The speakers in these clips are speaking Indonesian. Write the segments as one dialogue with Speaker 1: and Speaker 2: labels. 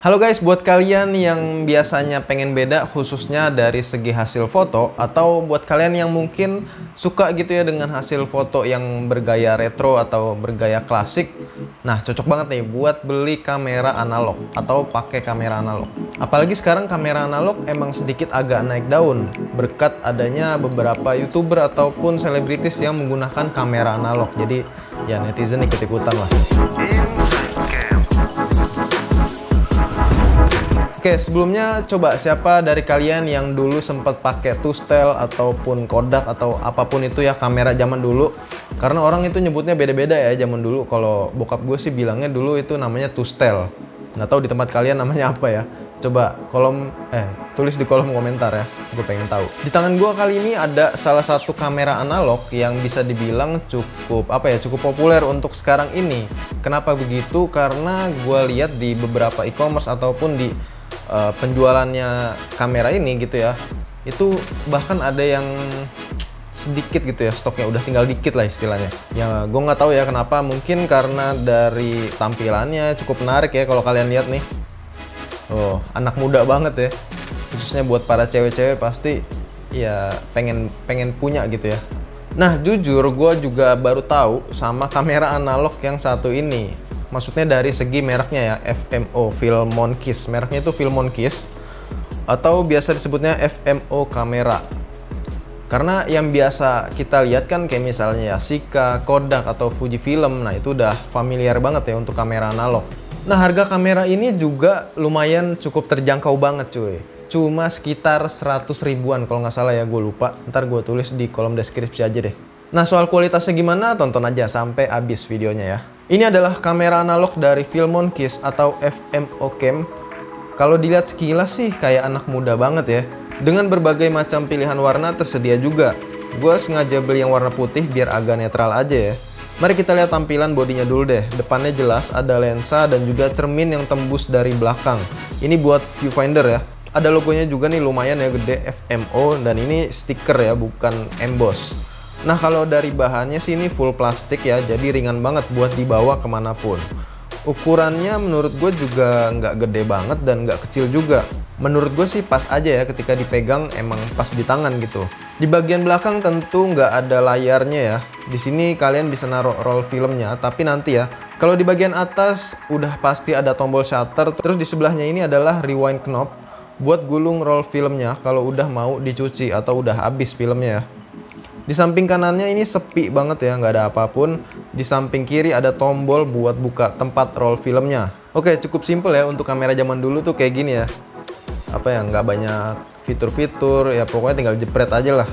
Speaker 1: Halo guys, buat kalian yang biasanya pengen beda khususnya dari segi hasil foto, atau buat kalian yang mungkin suka gitu ya dengan hasil foto yang bergaya retro atau bergaya klasik, nah cocok banget nih buat beli kamera analog atau pakai kamera analog. Apalagi sekarang kamera analog emang sedikit agak naik daun berkat adanya beberapa YouTuber ataupun selebritis yang menggunakan kamera analog. Jadi ya netizen ikut-ikutan lah. Oke, sebelumnya coba siapa dari kalian yang dulu sempat pakai Tustel ataupun Kodak atau apapun itu ya kamera zaman dulu? Karena orang itu nyebutnya beda-beda ya zaman dulu. Kalau bokap gue sih bilangnya dulu itu namanya Tustel. Nggak tahu di tempat kalian namanya apa ya? Coba tulis di kolom komentar ya. Gue pengen tahu. Di tangan gue kali ini ada salah satu kamera analog yang bisa dibilang cukup populer untuk sekarang ini. Kenapa begitu? Karena gue lihat di beberapa e-commerce ataupun di penjualannya kamera ini gitu ya, itu bahkan ada yang sedikit gitu ya stoknya, udah tinggal dikit lah istilahnya ya. Gue nggak tahu ya kenapa, mungkin karena dari tampilannya cukup menarik ya. Kalau kalian lihat nih, anak muda banget ya, khususnya buat para cewek-cewek pasti ya pengen punya gitu ya. Nah jujur gue juga baru tahu sama kamera analog yang satu ini. Maksudnya dari segi mereknya ya, FMO, Filmonkis. Mereknya itu Filmonkis atau biasa disebutnya FMO kamera. Karena yang biasa kita lihat kan kayak misalnya ya Sika, Kodak atau Fujifilm. Nah itu udah familiar banget ya untuk kamera analog. Nah harga kamera ini juga lumayan cukup terjangkau banget cuy. Cuma sekitar 100 ribuan kalau nggak salah ya, gue lupa. Ntar gue tulis di kolom deskripsi aja deh. Nah soal kualitasnya gimana, tonton aja sampai habis videonya ya. Ini adalah kamera analog dari Filmonkis atau FMO Cam. Kalau dilihat sekilas sih kayak anak muda banget ya. Dengan berbagai macam pilihan warna tersedia juga. Gue sengaja beli yang warna putih biar agak netral aja ya. Mari kita lihat tampilan bodinya dulu deh. Depannya jelas ada lensa dan juga cermin yang tembus dari belakang. Ini buat viewfinder ya. Ada logonya juga nih lumayan ya, gede, FMO, dan ini stiker ya, bukan emboss. Nah kalau dari bahannya sih ini full plastik ya, jadi ringan banget buat dibawa kemanapun. Ukurannya menurut gue juga nggak gede banget dan nggak kecil juga. Menurut gue sih pas aja ya, ketika dipegang emang pas di tangan gitu. Di bagian belakang tentu nggak ada layarnya ya. Di sini kalian bisa naruh roll filmnya, tapi nanti ya. Kalau di bagian atas udah pasti ada tombol shutter, terus di sebelahnya ini adalah rewind knob buat gulung roll filmnya kalau udah mau dicuci atau udah habis filmnya ya. Di samping kanannya ini sepi banget ya, nggak ada apapun. Di samping kiri ada tombol buat buka tempat roll filmnya. Oke, cukup simple ya untuk kamera zaman dulu tuh kayak gini ya. Nggak banyak fitur-fitur, ya pokoknya tinggal jepret aja lah.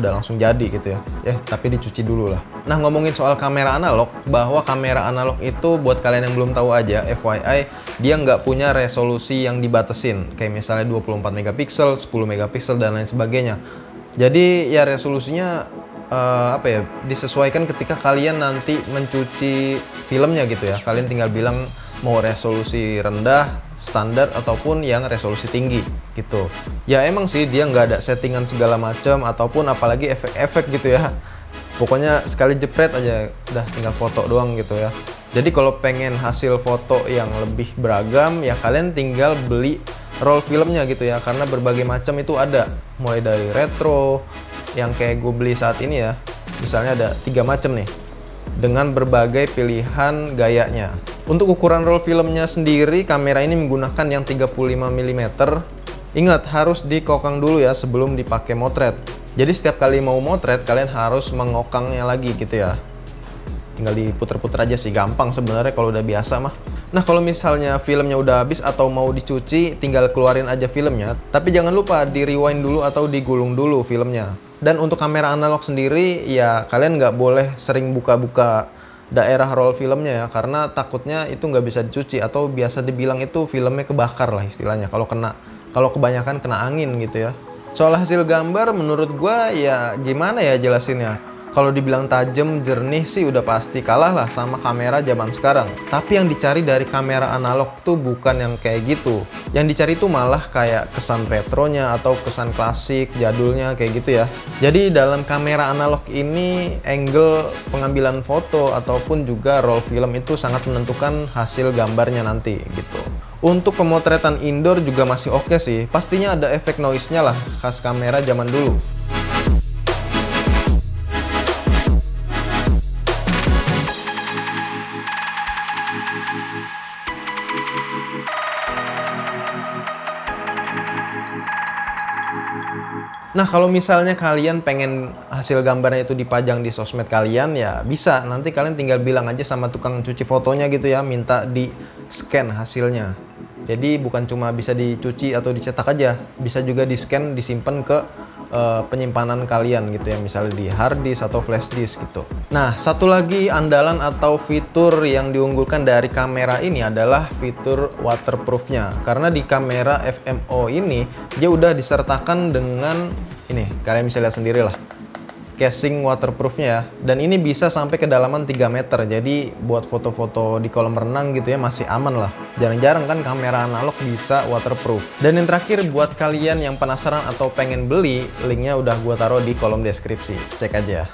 Speaker 1: Udah langsung jadi gitu ya. Tapi dicuci dulu lah. Nah ngomongin soal kamera analog, bahwa kamera analog itu buat kalian yang belum tahu aja, FYI, dia nggak punya resolusi yang dibatesin. Kayak misalnya 24 megapiksel, 10 megapiksel, dan lain sebagainya. Jadi ya resolusinya disesuaikan ketika kalian nanti mencuci filmnya gitu ya. Kalian tinggal bilang mau resolusi rendah, standar, ataupun yang resolusi tinggi gitu. Ya emang sih dia nggak ada settingan segala macam ataupun apalagi efek-efek gitu ya. Pokoknya sekali jepret aja udah tinggal foto doang gitu ya. Jadi kalau pengen hasil foto yang lebih beragam ya kalian tinggal beli roll filmnya gitu ya, karena berbagai macam itu ada, mulai dari retro yang kayak gue beli saat ini ya, misalnya ada 3 macam nih dengan berbagai pilihan gayanya. Untuk ukuran roll filmnya sendiri, kamera ini menggunakan yang 35 mm. Ingat, harus dikokang dulu ya sebelum dipakai motret. Jadi setiap kali mau motret kalian harus mengokangnya lagi gitu ya. Tinggal diputer-puter aja sih, gampang sebenarnya kalau udah biasa mah. Nah kalau misalnya filmnya udah habis atau mau dicuci, tinggal keluarin aja filmnya. Tapi jangan lupa di rewind dulu atau digulung dulu filmnya. Dan untuk kamera analog sendiri ya kalian nggak boleh sering buka-buka daerah roll filmnya ya, karena takutnya itu nggak bisa dicuci atau biasa dibilang itu filmnya kebakar lah istilahnya kalau kebanyakan kena angin gitu ya. Soal hasil gambar menurut gua ya gimana ya jelasinnya. Kalau dibilang tajam, jernih sih udah pasti kalah lah sama kamera zaman sekarang. Tapi yang dicari dari kamera analog tuh bukan yang kayak gitu. Yang dicari tuh malah kayak kesan retronya atau kesan klasik, jadulnya kayak gitu ya. Jadi dalam kamera analog ini angle pengambilan foto ataupun juga roll film itu sangat menentukan hasil gambarnya nanti gitu. Untuk pemotretan indoor juga masih oke sih. Pastinya ada efek noise-nya lah, khas kamera zaman dulu. Nah, kalau misalnya kalian pengen hasil gambarnya itu dipajang di sosmed kalian, ya bisa. Nanti kalian tinggal bilang aja sama tukang cuci fotonya gitu ya, minta di scan hasilnya. Jadi bukan cuma bisa dicuci atau dicetak aja, bisa juga di scan, disimpan ke penyimpanan kalian gitu ya, misalnya di hard disk atau flash disk gitu. Nah, satu lagi andalan atau fitur yang diunggulkan dari kamera ini adalah fitur waterproofnya. Karena di kamera FMO ini dia udah disertakan dengan ini, kalian bisa lihat sendiri lah, casing waterproofnya ya. Dan ini bisa sampai kedalaman 3 meter, jadi buat foto-foto di kolam renang gitu ya masih aman lah. Jarang-jarang kan kamera analog bisa waterproof. Dan yang terakhir, buat kalian yang penasaran atau pengen beli, linknya udah gua taruh di kolom deskripsi, cek aja.